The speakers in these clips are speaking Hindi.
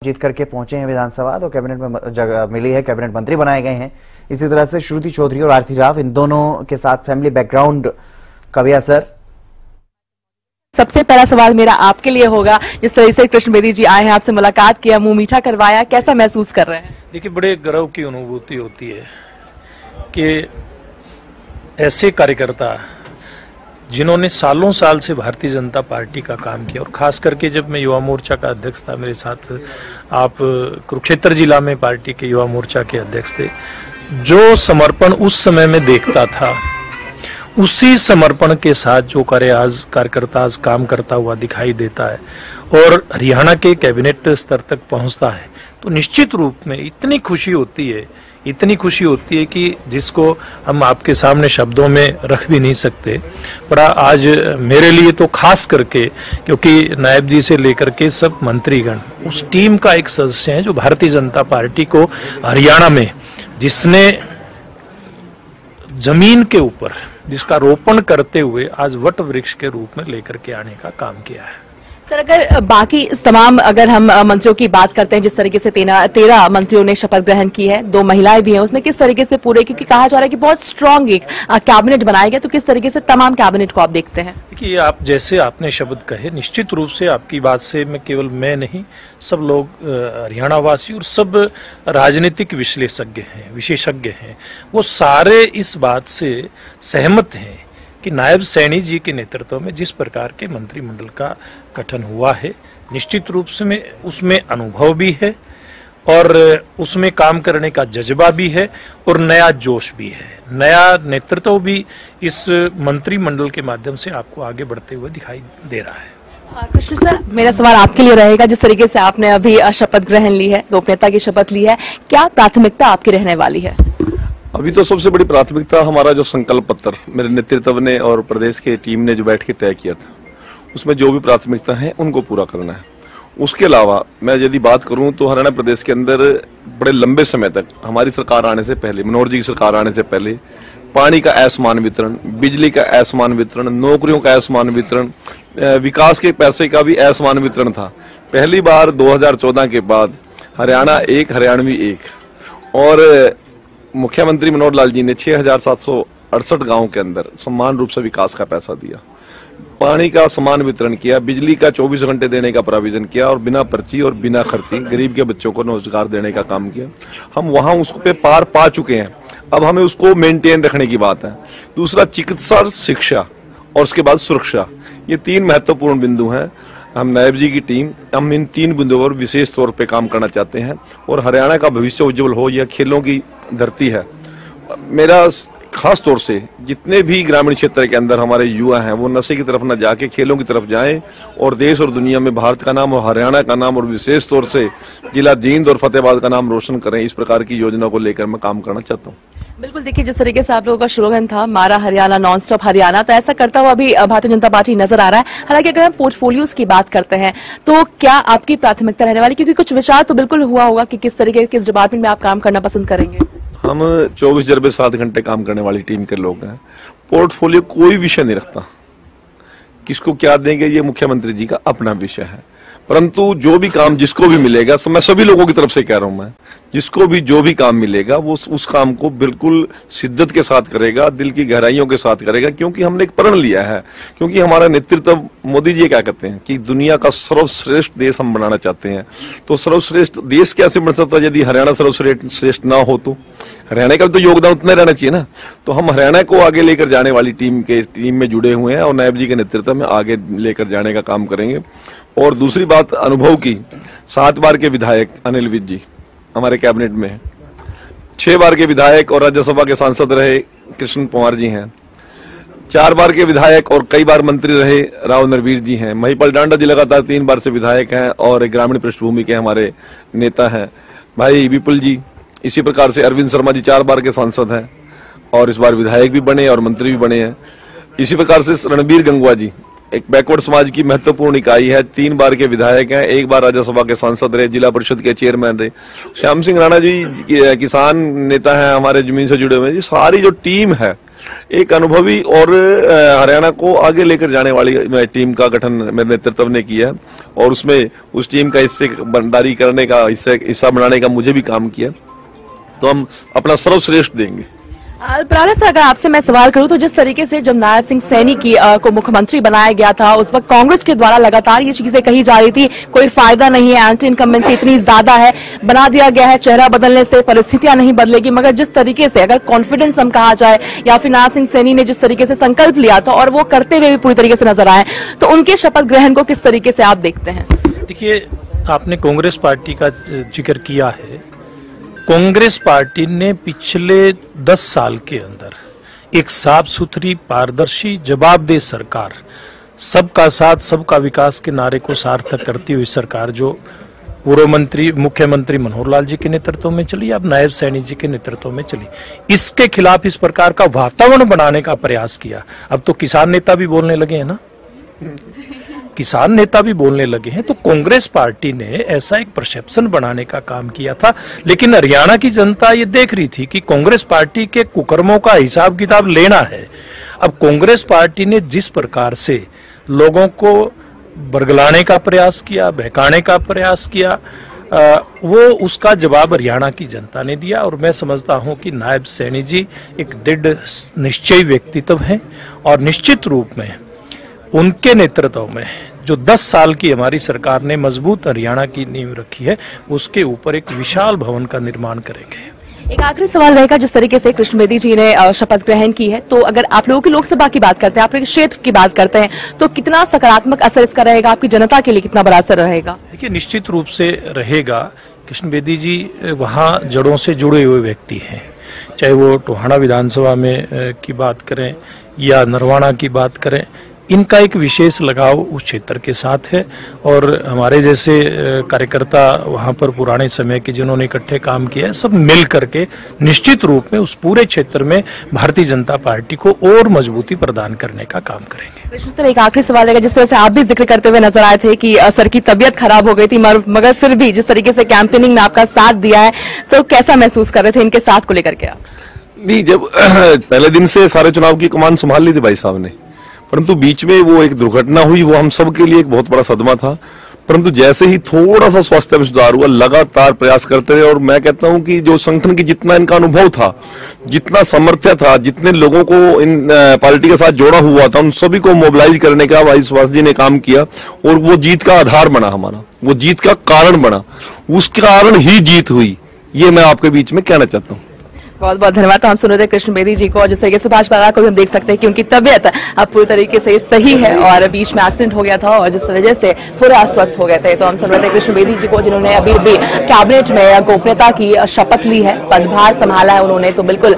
जीत करके पहुंचे हैं विधानसभा, तो कैबिनेट में जगह मिली है, कैबिनेट मंत्री बनाए गए हैं। इसी तरह से श्रुति चौधरी और आरती राव, इन दोनों के साथ फैमिली बैकग्राउंड का भी असर। सबसे पहला सवाल मेरा आपके लिए होगा, जिस तरह से कृष्ण बेदी जी आए हैं, आपसे मुलाकात किया, मुंह मीठा करवाया, कैसा महसूस कर रहे हैं? देखिए, बड़े गर्व की अनुभूति होती है कि ऐसे कार्यकर्ता जिन्होंने सालों साल से भारतीय जनता पार्टी का काम किया, और खास करके जब मैं युवा मोर्चा का अध्यक्ष था, मेरे साथ आप कुरुक्षेत्र जिला में पार्टी के युवा मोर्चा के अध्यक्ष थे, जो समर्पण उस समय में देखता था, उसी समर्पण के साथ जो कार्यकर्ता आज काम करता हुआ दिखाई देता है और हरियाणा के कैबिनेट स्तर तक पहुंचता है, तो निश्चित रूप में इतनी खुशी होती है कि जिसको हम आपके सामने शब्दों में रख भी नहीं सकते। बड़ा आज मेरे लिए तो खास करके, क्योंकि नायब जी से लेकर के सब मंत्रीगण उस टीम का एक सदस्य हैं जो भारतीय जनता पार्टी को हरियाणा में, जिसने जमीन के ऊपर जिसका रोपण करते हुए आज वट वृक्ष के रूप में लेकर के आने का काम किया है। सर, अगर बाकी तमाम अगर हम मंत्रियों की बात करते हैं, जिस तरीके से 13 मंत्रियों ने शपथ ग्रहण की है, 2 महिलाएं भी हैं, उसमें किस तरीके से पूरे, क्योंकि कहा जा रहा है कि बहुत स्ट्रांग एक कैबिनेट बनाया गया, तो किस तरीके से तमाम कैबिनेट को आप देखते हैं? देखिए, आप जैसे आपने शब्द कहे, निश्चित रूप से आपकी बात से केवल मैं नहीं, सब लोग हरियाणा वासी और सब राजनीतिक विशेषज्ञ हैं, वो सारे इस बात से सहमत हैं कि नायब सैनी जी के नेतृत्व में जिस प्रकार के मंत्रिमंडल का गठन हुआ है, निश्चित रूप से उसमें अनुभव भी है और उसमें काम करने का जज्बा भी है और नया जोश भी है, नया नेतृत्व भी इस मंत्रिमंडल के माध्यम से आपको आगे बढ़ते हुए दिखाई दे रहा है। कृष्ण सर, मेरा सवाल आपके लिए रहेगा, जिस तरीके से आपने अभी शपथ ग्रहण ली है, गोपनीयता की शपथ ली है, क्या प्राथमिकता आपकी रहने वाली है? अभी तो सबसे बड़ी प्राथमिकता हमारा जो संकल्प पत्र मेरे नेतृत्व ने और प्रदेश के टीम ने जो बैठ के तय किया था, उसमें जो भी प्राथमिकता है उनको पूरा करना है। उसके अलावा मैं यदि बात करूं तो हरियाणा प्रदेश के अंदर बड़े लंबे समय तक हमारी सरकार आने से पहले, मनोहर जी की सरकार आने से पहले, पानी का असमान वितरण, बिजली का असमान वितरण, नौकरियों का असमान वितरण, विकास के पैसे का भी असमान वितरण था। पहली बार 2014 के बाद हरियाणा एक, हरियाणवी एक, और मुख्यमंत्री मनोहर लाल जी ने 6768 गांवों के अंदर समान रूप से विकास का पैसा दिया, पानी का समान वितरण किया, बिजली का 24 घंटे देने का प्रोविजन किया और बिना पर्ची और बिना खर्ची गरीब के बच्चों को रोजगार देने का काम किया। हम वहां उसको पे पार पा चुके हैं, अब हमें उसको मेंटेन रखने की बात है। दूसरा, चिकित्सा, शिक्षा और उसके बाद सुरक्षा, ये 3 महत्वपूर्ण बिंदु हैं। हम नायब जी की टीम, हम इन 3 बिंदुओं पर विशेष तौर पे काम करना चाहते हैं और हरियाणा का भविष्य उज्जवल हो, यह खेलों की धरती है। मेरा खास तौर से जितने भी ग्रामीण क्षेत्र के अंदर हमारे युवा हैं, वो नशे की तरफ न जाके खेलों की तरफ जाएं और देश और दुनिया में भारत का नाम और हरियाणा का नाम और विशेष तौर से जिला जींद और फतेहाबाद का नाम रोशन करें। इस प्रकार की योजना को लेकर मैं काम करना चाहता हूँ। बिल्कुल, देखिए, जिस तरीके से आप लोगों का स्लोगन था, मारा हरियाणा नॉन स्टॉप हरियाणा, तो ऐसा करता हुआ अभी भारतीय जनता पार्टी नजर आ रहा है। हालांकि अगर हम पोर्टफोलियोज की बात करते हैं, तो क्या आपकी प्राथमिकता रहने वाली, क्योंकि कुछ विचार तो बिल्कुल हुआ होगा कि किस तरीके, किस डिपार्टमेंट में आप काम करना पसंद करेंगे? हम 24/7 घंटे काम करने वाली टीम के लोग हैं। पोर्टफोलियो कोई विषय नहीं रखता, किसको क्या देंगे ये मुख्यमंत्री जी का अपना विषय है, परंतु जो भी काम जिसको भी मिलेगा, मैं सभी लोगों की तरफ से कह रहा हूं, मैं जिसको भी जो भी काम मिलेगा वो उस काम को बिल्कुल शिद्दत के साथ करेगा, दिल की गहराइयों के साथ करेगा, क्योंकि हमने एक प्रण लिया है। क्योंकि हमारा नेतृत्व, मोदी जी क्या कहते हैं कि दुनिया का सर्वश्रेष्ठ देश हम बनाना चाहते हैं, तो सर्वश्रेष्ठ देश कैसे बन सकता है यदि हरियाणा सर्वश्रेष्ठ ना हो? तो हरियाणा का तो योगदान उतना रहना चाहिए ना। तो हम हरियाणा को आगे लेकर जाने वाली टीम में जुड़े हुए हैं और नायब जी के नेतृत्व में आगे लेकर जाने का काम करेंगे। और दूसरी बात अनुभव की, 7 बार के विधायक अनिल विज जी हमारे कैबिनेट में हैं, 6 बार के विधायक और राज्यसभा के सांसद रहे कृष्ण पंवार जी हैं, 4 बार के विधायक और कई बार मंत्री रहे राव नरवीर जी हैं, महिपाल डांडा जी लगातार 3 बार से विधायक हैं और ग्रामीण पृष्ठभूमि के हमारे नेता हैं, भाई विपुल जी। इसी प्रकार से अरविंद शर्मा जी 4 बार के सांसद हैं और इस बार विधायक भी बने और मंत्री भी बने हैं। इसी प्रकार से रणबीर गंगवा जी एक बैकवर्ड समाज की महत्वपूर्ण इकाई है, 3 बार के विधायक हैं, 1 बार राज्यसभा के सांसद रहे, जिला परिषद के चेयरमैन रहे। श्याम सिंह राणा जी किसान नेता हैं, हमारे जमीन से जुड़े हुए। ये सारी जो टीम है एक अनुभवी और हरियाणा को आगे लेकर जाने वाली टीम का गठन मेरे नेतृत्व ने किया और उसमें उस टीम का हिस्सेदारी करने का हिस्सा बनाने का मुझे भी काम किया। तो हम अपना सर्वश्रेष्ठ देंगे। प्रारंभ से अगर आपसे मैं सवाल करूं तो जिस तरीके से जब नायब सिंह सैनी को मुख्यमंत्री बनाया गया था उस वक्त कांग्रेस के द्वारा लगातार ये चीजें कही जा रही थी, कोई फायदा नहीं है, एंटी इनकम्बेंसी इतनी ज्यादा है, बना दिया गया है, चेहरा बदलने से परिस्थितियां नहीं बदलेगी। मगर जिस तरीके से अगर कॉन्फिडेंस हम कहा जाए या फिर नायब सिंह सैनी ने जिस तरीके से संकल्प लिया था और वो करते हुए भी पूरी तरीके से नजर आए, तो उनके शपथ ग्रहण को किस तरीके से आप देखते हैं? देखिए, आपने कांग्रेस पार्टी का जिक्र किया है। कांग्रेस पार्टी ने पिछले 10 साल के अंदर एक साफ सुथरी, पारदर्शी, जवाबदेह सरकार, सबका साथ सबका विकास के नारे को सार्थक करती हुई सरकार जो पूर्व मुख्यमंत्री मनोहर लाल जी के नेतृत्व में चली, अब नायब सैनी जी के नेतृत्व में चली, इसके खिलाफ इस प्रकार का वातावरण बनाने का प्रयास किया। अब तो किसान नेता भी बोलने लगे हैं ना, किसान नेता भी बोलने लगे हैं। तो कांग्रेस पार्टी ने ऐसा एक परसेप्शन बनाने का काम किया था, लेकिन हरियाणा की जनता ये देख रही थी कि कांग्रेस पार्टी के कुकर्मों का हिसाब किताब लेना है। अब कांग्रेस पार्टी ने जिस प्रकार से लोगों को बरगलाने का प्रयास किया, बहकाने का प्रयास किया, वो उसका जवाब हरियाणा की जनता ने दिया। और मैं समझता हूं कि नायब सैनी जी एक दृढ़ निश्चयी व्यक्तित्व हैं और निश्चित रूप में उनके नेतृत्व में जो 10 साल की हमारी सरकार ने मजबूत हरियाणा की नींव रखी है, उसके ऊपर एक विशाल भवन का निर्माण करेंगे। एक आखिरी सवाल रहेगा, जिस तरीके से कृष्ण बेदी जी ने शपथ ग्रहण की है, तो अगर आप लोगों की लोकसभा की बात करते हैं, आप क्षेत्र की बात करते हैं, तो कितना सकारात्मक असर इसका रहेगा, आपकी जनता के लिए कितना बड़ा असर रहेगा? देखिए, निश्चित रूप से रहेगा। कृष्ण बेदी जी वहाँ जड़ों से जुड़े हुए व्यक्ति हैं, चाहे वो टोहाना विधानसभा में की बात करें या नरवाना की बात करें, इनका एक विशेष लगाव उस क्षेत्र के साथ है। और हमारे जैसे कार्यकर्ता वहां पर पुराने समय के जिन्होंने इकट्ठे काम किया है, सब मिल करके निश्चित रूप में उस पूरे क्षेत्र में भारतीय जनता पार्टी को और मजबूती प्रदान करने का काम करेंगे। कृष्ण सर, एक आखिरी सवाल है, जिस तरह से आप भी जिक्र करते हुए नजर आए थे कि सर की तबीयत खराब हो गई थी, मगर फिर भी जिस तरीके से कैंपेनिंग में आपका साथ दिया है, तो कैसा महसूस कर रहे थे इनके साथ को लेकर के आप? नहीं, जब पहले दिन से सारे चुनाव की कमान संभाल ली थी भाई साहब ने, परंतु बीच में वो एक दुर्घटना हुई, वो हम सब के लिए एक बहुत बड़ा सदमा था। परंतु जैसे ही थोड़ा सा स्वास्थ्य में सुधार हुआ, लगातार प्रयास करते रहे। और मैं कहता हूं कि जो संगठन की जितना इनका अनुभव था, जितना सामर्थ्य था, जितने लोगों को इन पार्टी के साथ जोड़ा हुआ था, उन सभी को मोबिलाइज करने का भाई सुभाष जी ने काम किया और वो जीत का आधार बना, हमारा वो जीत का कारण बना, उस कारण ही जीत हुई। ये मैं आपके बीच में कहना चाहता हूँ। बहुत बहुत धन्यवाद। तो हम सुन रहे थे कृष्ण बेदी जी को, और जिस तरीके से सुभाष बराला को भी हम देख सकते हैं कि उनकी तबियत अब पूरी तरीके से सही है और बीच में एक्सीडेंट हो गया था और जिस वजह से थोड़े अस्वस्थ हो गए थे। तो हम सुन रहे थे कृष्ण बेदी जी को, जिन्होंने अभी भी कैबिनेट में गोपनीयता की शपथ ली है, पदभार संभाला है उन्होंने, तो बिल्कुल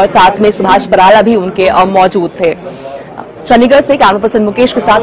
साथ में सुभाष बराला भी उनके मौजूद थे। चंडीगढ़ से कैमरा पर्सन मुकेश के साथ